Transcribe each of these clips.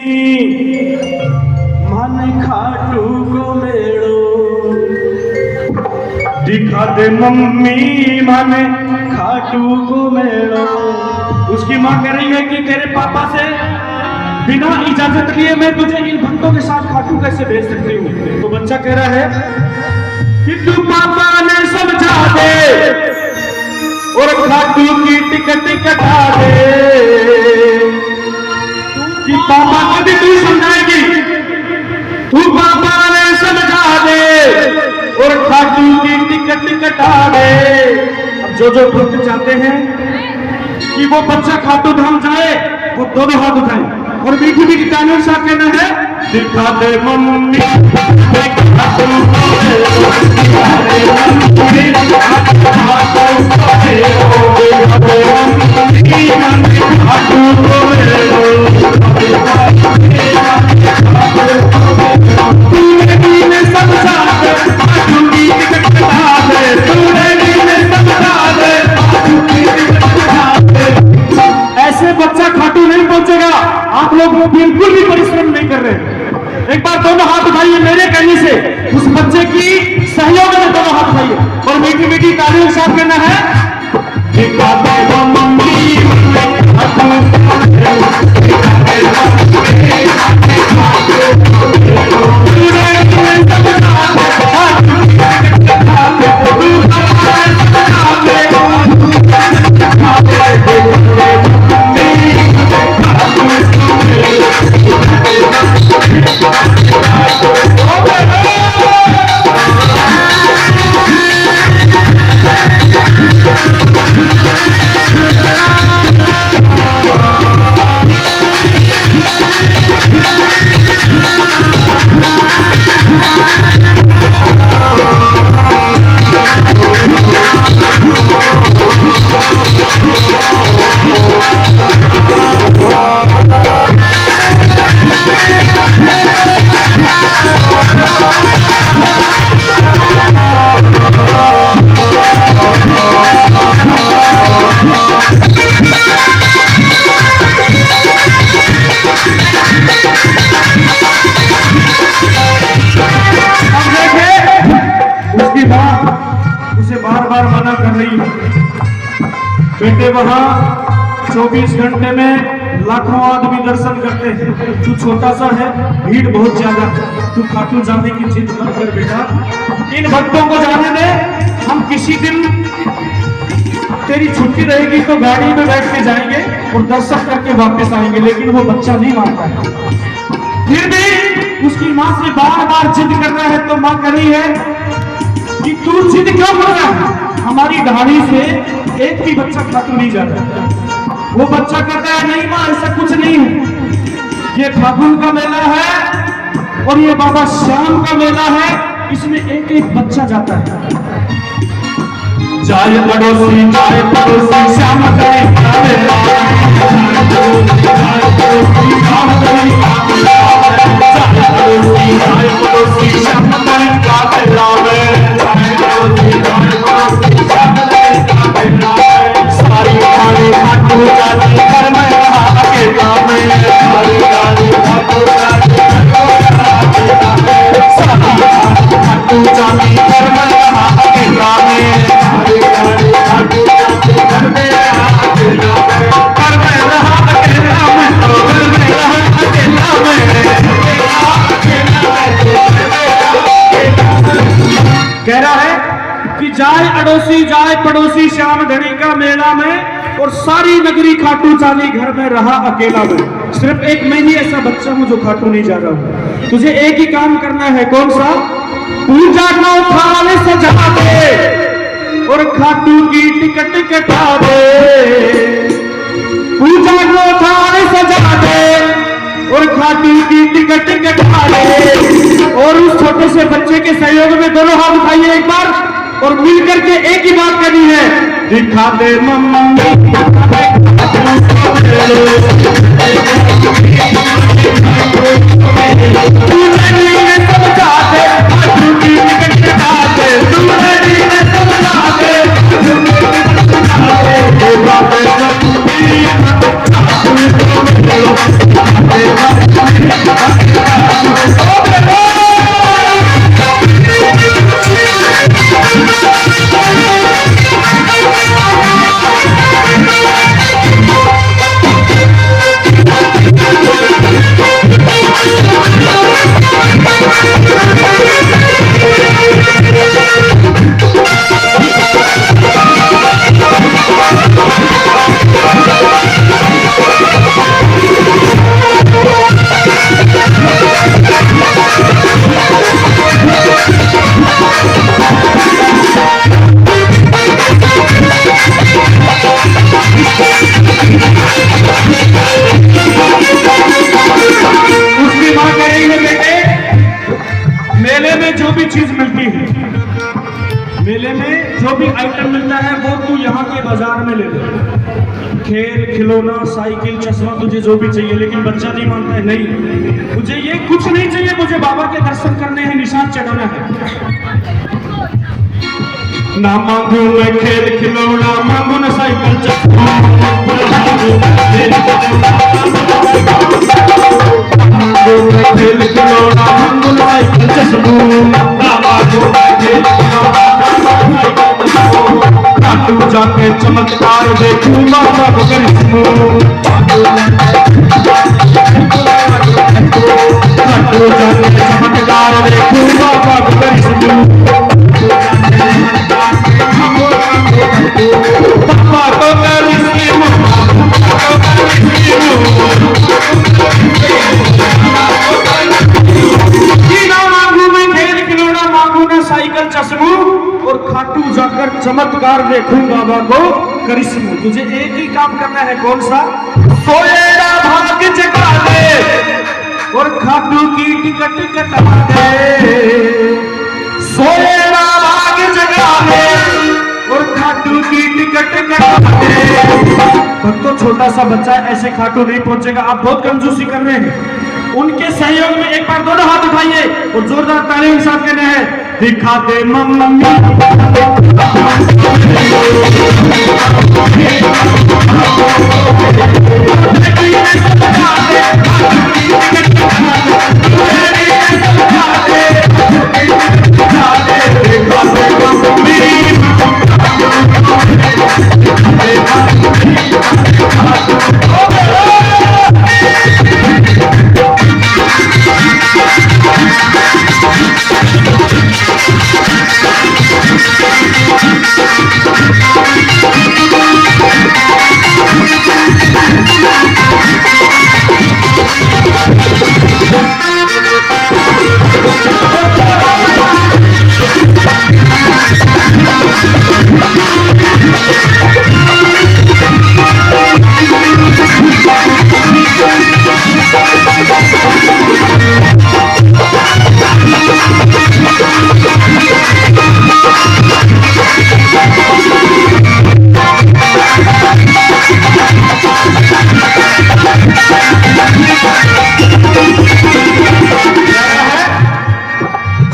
मन खाटू को मेड़ो दिखा दे मम्मी, मन खाटू को मेड़ो। उसकी माँ कह रही है कि तेरे पापा से बिना इजाजत लिए मैं तुझे इन भक्तों के साथ खाटू कैसे भेज सकती हूँ। तो बच्चा कह रहा है कि तू पापा ने समझा दे और खाटू की टिकट कटा दे। कि पापा को भी तू समझाएगी, तू पापा ने समझा दे और खाटू की टिकट कटा दे। अब जो जो भक्त चाहते हैं कि वो बच्चा खाटू धाम जाए, वो दोनों हाथ उठाएं और मीठी मीठी तालियों से कहना है, दिखा दे मम्मी ऐसे बच्चा खाटू नहीं पहुंचेगा। आप लोग बिल्कुल भी परिश्रम नहीं कर रहे। एक बार दोनों हाथ उठाइए मेरे कहने से, उस बच्चे की सहयोग में दोनों हाथ उठाइए और मीठी मीठी तालियों के साथ कहना है, बार मना कर रही है, बेटे वहां 24 घंटे में लाखों आदमी दर्शन करते हैं, तू छोटा सा है, भीड़ बहुत ज्यादा, तू खाटू जाने की जिद मत कर बेटा। इन भक्तों को जाने दे, हम किसी दिन तेरी छुट्टी रहेगी तो गाड़ी में बैठ के जाएंगे और दर्शन करके वापस आएंगे। लेकिन वो बच्चा नहीं मानता है, फिर भी उसकी माँ से बार बार जिद कर रहा है। तो माँ कह रही है कि तू जिद क्यों कर रहा है, हमारी ढाणी से एक भी बच्चा खाटू नहीं जाता। वो बच्चा कहता है, नहीं माँ ऐसा कुछ नहीं है, ये फागुन का मेला है और ये बाबा श्याम का मेला है, इसमें एक एक बच्चा जाता है। जाए पड़ोसी श्याम करे कह रहा है कि जाए अड़ोसी जाए पड़ोसी श्याम धनी का मेला में और सारी नगरी खाटू चाली घर में रहा अकेला में। सिर्फ एक मैं ही ऐसा बच्चा हूं जो खाटू नहीं जा रहा हूं। तुझे एक ही काम करना है, कौन सा? पूजा को थाल सजा दे और खाटू की टिकट कटा दे। पूजा को थाल सजा दे और खाटू की टिकट कटा दे। और उस छोटे से बच्चे के सहयोग में दोनों हाथ उठाइए एक बार और मिलकर के एक ही बात करनी है, दिखा दे मम्मी मेले में जो भी आइटम मिलता है वो तू यहाँ के बाजार में ले ले। खेल खिलौना साइकिल चश्मा तुझे जो भी चाहिए, लेकिन बच्चा नहीं मानता है। नहीं, मुझे ये कुछ नहीं चाहिए, मुझे बाबा के दर्शन करने हैं, निशान चढ़ाना है। ना मांगू मैं खेल खिलौना, मांगू ना साइकिल चश्मा, खेल खिलौना मांगू ना साइकिल चश्मा, खाटू जाके चमत्कार देखूंगा बाबा करिश्मा, खाटू जाके चमत्कार देखूंगा बाबा करिश्मा, पापा को करिश्मा, साइकिल चश्मू और खाटू जाकर चमत्कार देखूं बाबा को करिश्मा। तुझे एक ही काम करना है, कौन सा? सोएगा भाग जगा दे और खाटू की टिकट कटा दे, सोएगा भाग जगा दे और खाटू की टिकट कटा दे। तो छोटा सा बच्चा ऐसे खाटू नहीं पहुंचेगा। आप बहुत कंजूसी कर रहे हैं। उनके सहयोग में एक बार दोनों हाथ उठाइए और जोरदार तालियों के साथ कहना है, दिखा दे मम्मी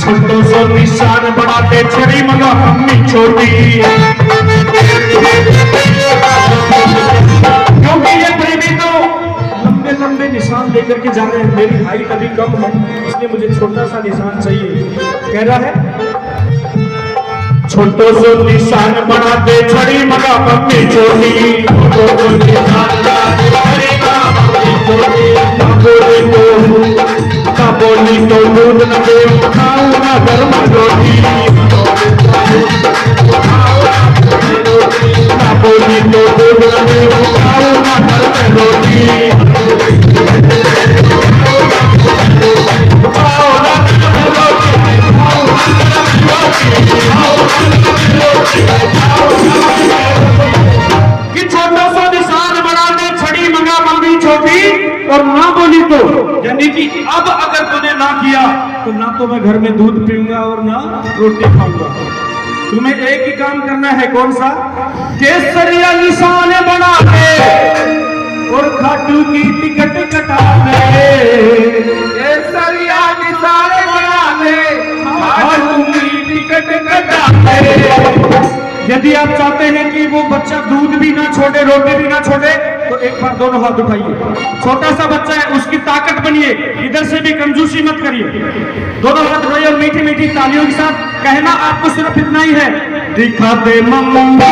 छोटो सो निशान बढ़ाते छड़ी मगा मम्मी छोटी, क्योंकि ये प्रेमी तो लंबे लंबे निशान लेकर के जा रहे हैं। मेरी हाइट अभी कम है, इसलिए मुझे छोटा सा निशान चाहिए। कह रहा है, छोटो सो निशान बढ़ाते छड़ी मगा मम्मी छोटी, छोटो सो निशान बढ़ाते छड़ी मगा मम्मी छोटी, ना बोली तो दूध न दे खाऊं ना गर्म रोटी, ना बोली तो दूध न दे खाऊं ना गर्म रोटी, कि छोटा सा निशान बना दे छड़ी मंगा मम्मी छोटी, और ना बोली तो यानी कि अब अगर तूने ना किया तो ना तो मैं घर में दूध पीऊंगा और ना रोटी खाऊंगा। तुम्हें एक ही काम करना है, कौन सा? केसरिया निशान बना दे और खाटू की टिकट कटा दे, केसरिया निशान बना दे खाटू की टिकट कटा दे। यदि आप चाहते हैं कि वो बच्चा दूध भी ना छोड़े, रोटी भी ना छोड़े, तो एक बार दोनों हाथ उठाइए। छोटा सा बच्चा है, उसकी ताकत बनिए, इधर से भी कंजूसी मत करिए। दोनों हाथ उठाइए और मीठी मीठी तालियों के साथ कहना आपको सिर्फ इतना ही है, दिखा दे मम्मा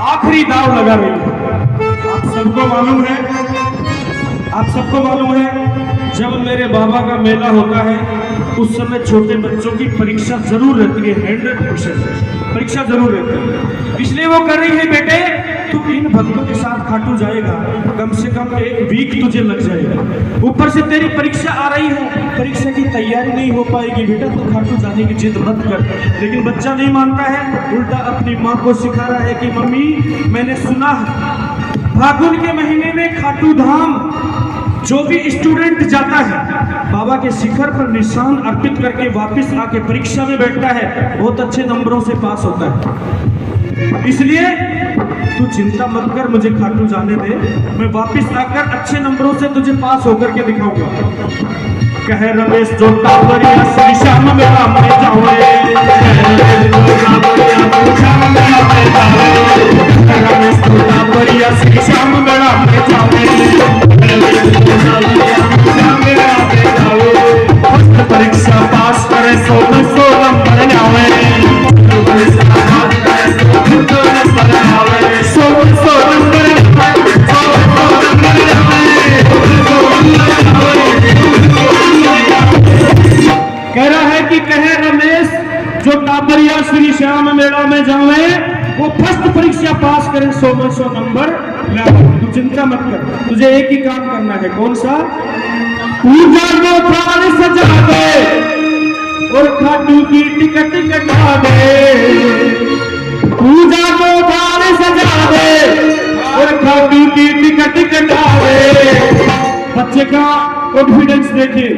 आखिरी दाव लगा रही है। आप सबको मालूम है जब मेरे बाबा का मेला होता है उस समय छोटे बच्चों की परीक्षा जरूर रहती है, 100% परीक्षा जरूर रहती है। इसलिए वो कर रही है, बेटे तू इन भक्तों के साथ खाटू जाएगा, कम से कम 1 वीक तुझे लग जाएगा। ऊपर से तेरी परीक्षा आ रही है, परीक्षा की तैयारी नहीं हो पाएगी बेटा, तू खाटू जाने की जिद मत कर। लेकिन बच्चा नहीं मानता है, उल्टा अपनी माँ को सिखा रहा है कि मम्मी मैंने सुना है फागुन के महीने में खाटू धाम जो भी स्टूडेंट जाता है बाबा के शिखर पर निशान अर्पित करके वापस आके परीक्षा में बैठता है, बहुत अच्छे नंबरों से पास होता है। इसलिए तू चिंता मत कर, मुझे खाटू जाने दे, मैं वापस आकर अच्छे नंबरों से तुझे पास होकर के दिखाऊंगा। कह रमेश जो टावरिया श्री श्याम मेला में जावे, रमेश जो टावरिया श्री श्याम मेला में जावे, परीक्षा पास करे 100 नंबर लावे, 100 नंबर कह रहा है कि कहे रमेश जो टाबरिया श्री श्याम मेला में जावे वो फर्स्ट परीक्षा पास करे 100 नंबर लावे। तू चिंता मत कर, तुझे एक ही काम करना है। कौन सा? पूजा को प्राण सजा दे और खाटू की टिकट कटा दे, पूजा को प्राण सजा दे और खाटू की टिकट कटा दे। बच्चे का कॉन्फिडेंस देखिए,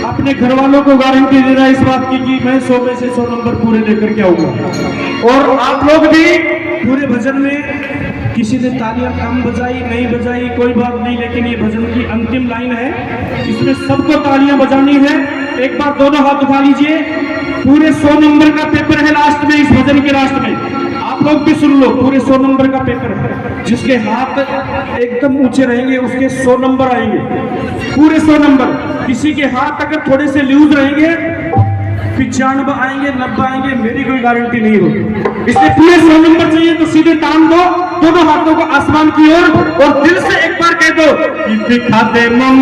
अपने घर वालों को गारंटी दे रहा है इस बात की कि मैं 100 में से 100 नंबर पूरे लेकर के आऊंगा। और आप लोग भी पूरे भजन में किसी ने तालियां कम बजाई नहीं बजाई कोई बात नहीं, लेकिन ये भजन की अंतिम लाइन है, इसमें सबको तालियां बजानी है। एक बार दोनों हाथ उठा लीजिए। पूरे 100 नंबर का पेपर है लास्ट में, इस भजन के लास्ट में आप लोग भी सुन लो, पूरे 100 नंबर का पेपर है। जिसके हाथ एकदम ऊंचे रहेंगे उसके 100 नंबर आएंगे, पूरे 100 नंबर। किसी के हाथ अगर थोड़े से लूज रहेंगे 95 आएंगे, 90 आएंगे, मेरी कोई गारंटी नहीं होगी। इसलिए पूरे 100 नंबर चाहिए तो सीधे टांग दो दोनों हाथों को आसमान की ओर और दिल से एक बार कह दो कि दिखा दे मम